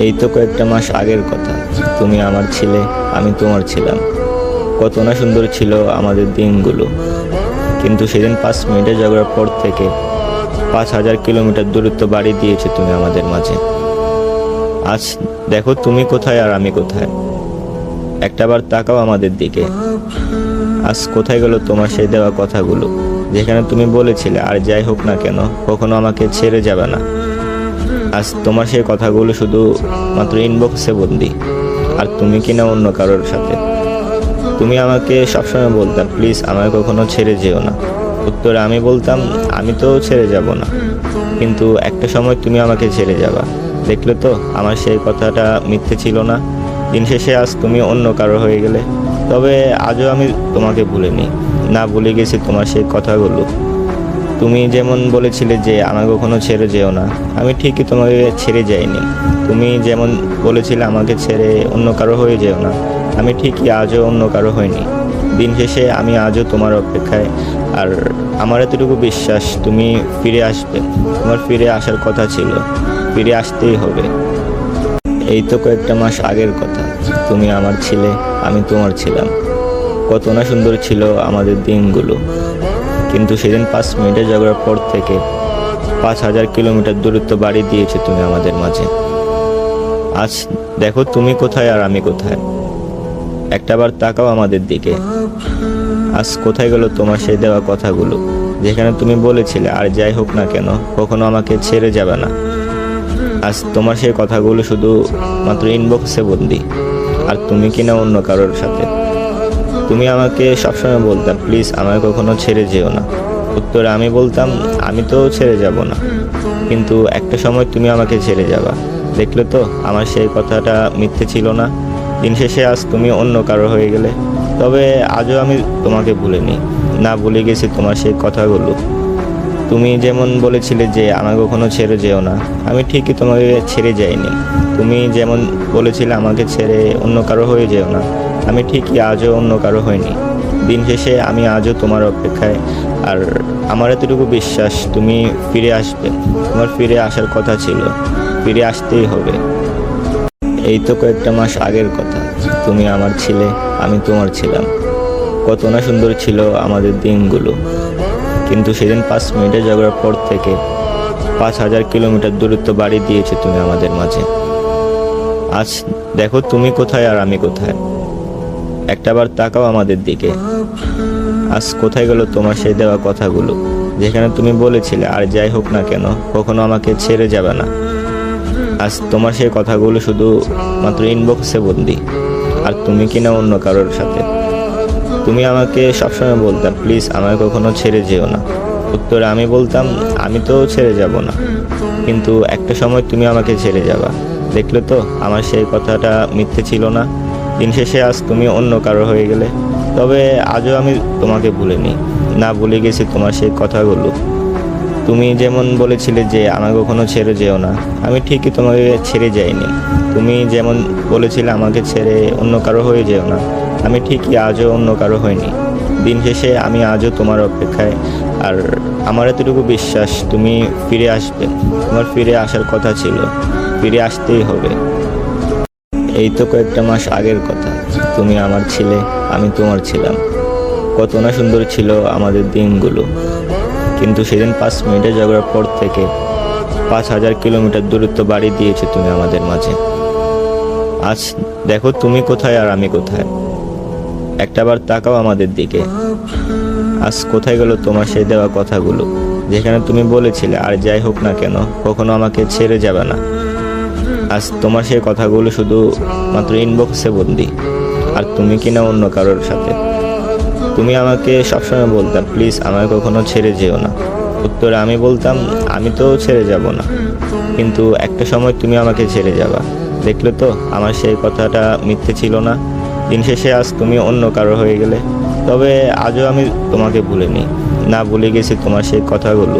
এই তো কয়েকটা মাস আগের কথা। তুমি আমার ছিলে, আমি তোমার ছিলাম। কত না সুন্দর ছিল আমাদের দিনগুলো। কিন্তু সেদিন 5 মিনিটে ঝগড়ার পর থেকে 5,000 কিলোমিটার দূরত্ব বাড়ি দিয়েছে তুমি আমাদের মাঝে। আজ দেখো তুমি কোথায় আর আমি কোথায়। একটাবার তাকাও আমাদের দিকে। আজ কোথায় গেল তোমার সেই দেওয়া কথাগুলো, যেখানে তুমি বলেছিলে আর যাই হোক না কেন কখনো আমাকে ছেড়ে যাবে না। আজ তোমার সেই কথাগুলো শুধু মাত্র ইনবক্সে বন্দি, আর তুমি কিনা অন্য কারোর সাথে। তুমি আমাকে সবসময় বলতাম প্লিজ আমাকে কখনো ছেড়ে যেও না। উত্তরে আমি বলতাম আমি তো ছেড়ে যাব না, কিন্তু একটা সময় তুমি আমাকে ছেড়ে যাবা। দেখলে তো আমার সেই কথাটা মিথ্যে ছিল না। দিন শেষে আজ তুমি অন্য কারো হয়ে গেলে। তবে আজও আমি তোমাকে ভুলিনি, না ভুলে গেছি তোমার সেই কথাগুলো। তুমি যেমন বলেছিলে যে আমাকে কখনো ছেড়ে যেও না, আমি ঠিকই তোমাকে ছেড়ে যাইনি। তুমি যেমন বলেছিলে আমাকে ছেড়ে অন্য কারো হয়ে যেও না, আমি ঠিকই আজও অন্য কারো হইনি। দিন শেষে আমি আজও তোমার অপেক্ষায়। আর আমার এতটুকু বিশ্বাস তুমি ফিরে আসবে। তোমার ফিরে আসার কথা ছিল, ফিরে আসতেই হবে। এই তো কয়েকটা মাস আগের কথা। তুমি আমার ছিলে, আমি তোমার ছিলাম। কত না সুন্দর ছিল আমাদের দিনগুলো। কিন্তু সেদিন 5 মিনিটে ঝগড়ার পর থেকে 5,000 কিলোমিটার দূরত্ব বাড়ি দিয়েছে তুমি আমাদের মাঝে। আজ দেখো তুমি কোথায় আর আমি কোথায়। একটাবার তাকাও আমাদের দিকে। আজ কোথায় গেল তোমার সেই দেওয়া কথাগুলো, যেখানে তুমি বলেছিলে আর যাই হোক না কেন কখনো আমাকে ছেড়ে যাবে না। আজ তোমার সেই কথাগুলো শুধু মাত্র ইনবক্সে বন্দি, আর তুমি কিনা অন্য কারোর সাথে। তুমি আমাকে সবসময় বলতাম প্লিজ আমাকে কখনো ছেড়ে যেও না। উত্তরে আমি বলতাম আমি তো ছেড়ে যাব না, কিন্তু একটা সময় তুমি আমাকে ছেড়ে যাবা। দেখলে তো আমার সেই কথাটা মিথ্যে ছিল না। দিন শেষে আজ তুমি অন্য কারো হয়ে গেলে। তবে আজও আমি তোমাকে ভুলিনি, না ভুলে গেছি তোমার সেই কথাগুলো। তুমি যেমন বলেছিলে যে আমাকে কখনো ছেড়ে যেও না, আমি ঠিকই তোমাকে ছেড়ে যাইনি। তুমি যেমন বলেছিলে আমাকে ছেড়ে অন্য কারো হয়ে যেও না, আমি ঠিকই আজও অন্য কারো হইনি। দিন শেষে আমি আজও তোমার অপেক্ষায়। আর আমার এতটুকু বিশ্বাস তুমি ফিরে আসবে। তোমার ফিরে আসার কথা ছিল, ফিরে আসতেই হবে। এই তো কয়েকটা মাস আগের কথা। তুমি আমার ছিলে, আমি তোমার ছিলাম। কত না সুন্দর ছিল আমাদের দিনগুলো। কিন্তু সেদিন 5 মিনিটে ঝগড়ার পর থেকে 5,000 কিলোমিটার দূরত্ব বাড়ি দিয়েছে তুমি আমাদের মাঝে। আজ দেখো তুমি কোথায় আর আমি কোথায়। একটাবার তাকাও আমাদের দিকে। আজ কোথায় গেল তোমার সেই দেওয়া কথাগুলো, যেখানে তুমি বলেছিলে আর যাই হোক না কেন কখনো আমাকে ছেড়ে যাবে না। আজ তোমার সেই কথাগুলো শুধু মাত্র ইনবক্সে বন্দি, আর তুমি কিনা অন্য কারোর সাথে। তুমি আমাকে সবসময় বলতাম প্লিজ আমাকে কখনো ছেড়ে যেও না। উত্তরে আমি বলতাম আমি তো ছেড়ে যাব না, কিন্তু একটা সময় তুমি আমাকে ছেড়ে যাবা। দেখলে তো আমার সেই কথাটা মিথ্যে ছিল না। দিন শেষে আজ তুমি অন্য কারো হয়ে গেলে। তবে আজও আমি তোমাকে ভুলিনি, না ভুলে গেছি তোমার সেই কথাগুলো। তুমি যেমন বলেছিলে যে আমাকে কখনো ছেড়ে যেও না, আমি ঠিকই তোমাকে ছেড়ে যাইনি। তুমি যেমন বলেছিলে আমাকে ছেড়ে অন্য কারো হয়ে যেও না, আমি ঠিকই আজও অন্য কারো হইনি। দিন শেষে আমি আজও তোমার অপেক্ষায়। আর আমার এতটুকু বিশ্বাস তুমি ফিরে আসবে। তোমার ফিরে আসার কথা ছিল, ফিরে আসতেই হবে। এই তো কয়েকটা মাস আগের কথা। তুমি আমার ছিলে, আমি তোমার ছিলাম। কত না সুন্দর ছিল আমাদের দিনগুলো। কিন্তু সেদিন 5 মিনিটে ঝগড়ার পর থেকে 5,000 কিলোমিটার দূরত্ব বাড়ি দিয়েছে তুমি আমাদের মাঝে। আজ দেখো তুমি কোথায় আর আমি কোথায়। একটাবার তাকাও আমাদের দিকে। আজ কোথায় গেল তোমার সেই দেওয়া কথাগুলো, যেখানে তুমি বলেছিলে আর যাই হোক না কেন কখনো আমাকে ছেড়ে যাবে না। আজ তোমার সেই কথাগুলো শুধু মাত্র ইনবক্সে বন্দি, আর তুমি কিনা অন্য কারোর সাথে। তুমি আমাকে সবসময় বলতাম প্লিজ আমাকে কখনো ছেড়ে যেও না। উত্তরে আমি বলতাম আমি তো ছেড়ে যাব না, কিন্তু একটা সময় তুমি আমাকে ছেড়ে যাবা। দেখলে তো আমার সেই কথাটা মিথ্যে ছিল না। দিন শেষে আজ তুমি অন্য কারো হয়ে গেলে। তবে আজও আমি তোমাকে ভুলিনি, না ভুলে গেছি তোমার সেই কথাগুলো।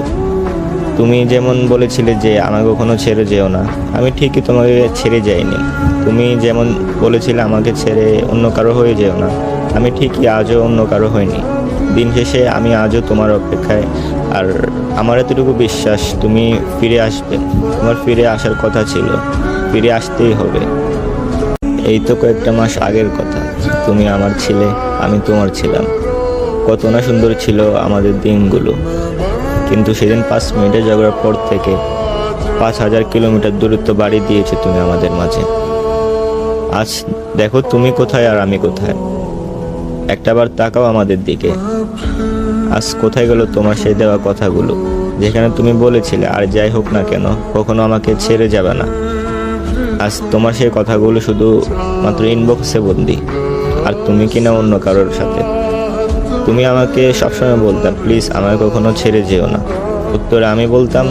তুমি যেমন বলেছিলে যে আমাকে কখনো ছেড়ে যেও না, আমি ঠিকই তোমাকে ছেড়ে যাইনি। তুমি যেমন বলেছিলে আমাকে ছেড়ে অন্য কারো হয়ে যেও না, আমি ঠিকই আজও অন্য কারো হইনি। দিন শেষে আমি আজও তোমার অপেক্ষায়। আর আমার এতটুকু বিশ্বাস তুমি ফিরে আসবে। তোমার ফিরে আসার কথা ছিল, ফিরে আসতেই হবে। এই তো কয়েকটা মাস আগের কথা, তুমি আমার ছিলে, আমি তোমার ছিলাম। কত না সুন্দর ছিল আমাদের দিনগুলো। কিন্তু সেদিন 5 মিনিটের ঝগড়ার পর থেকে 5,000 কিলোমিটার দূরত্ব বাড়ি দিয়েছে তুমি আমাদের মাঝে। আজ দেখো তুমি কোথায় আর আমি কোথায়। একটাবার তাকাও আমাদের দিকে। আজ কোথায় গেল তোমার সেই দেওয়া কথাগুলো, যেখানে তুমি বলেছিলে আর যাই হোক না কেন কখনো আমাকে ছেড়ে যাবে না। আজ তোমার সেই কথাগুলো শুধু মাত্র ইনবক্সে বন্দি। আর তুমি কিনা অন্য কারোর সাথে। তুমি আমাকে সবসময় বলতাম প্লিজ আমাকে কখনো ছেড়ে যেও না। উত্তরে আমি বলতাম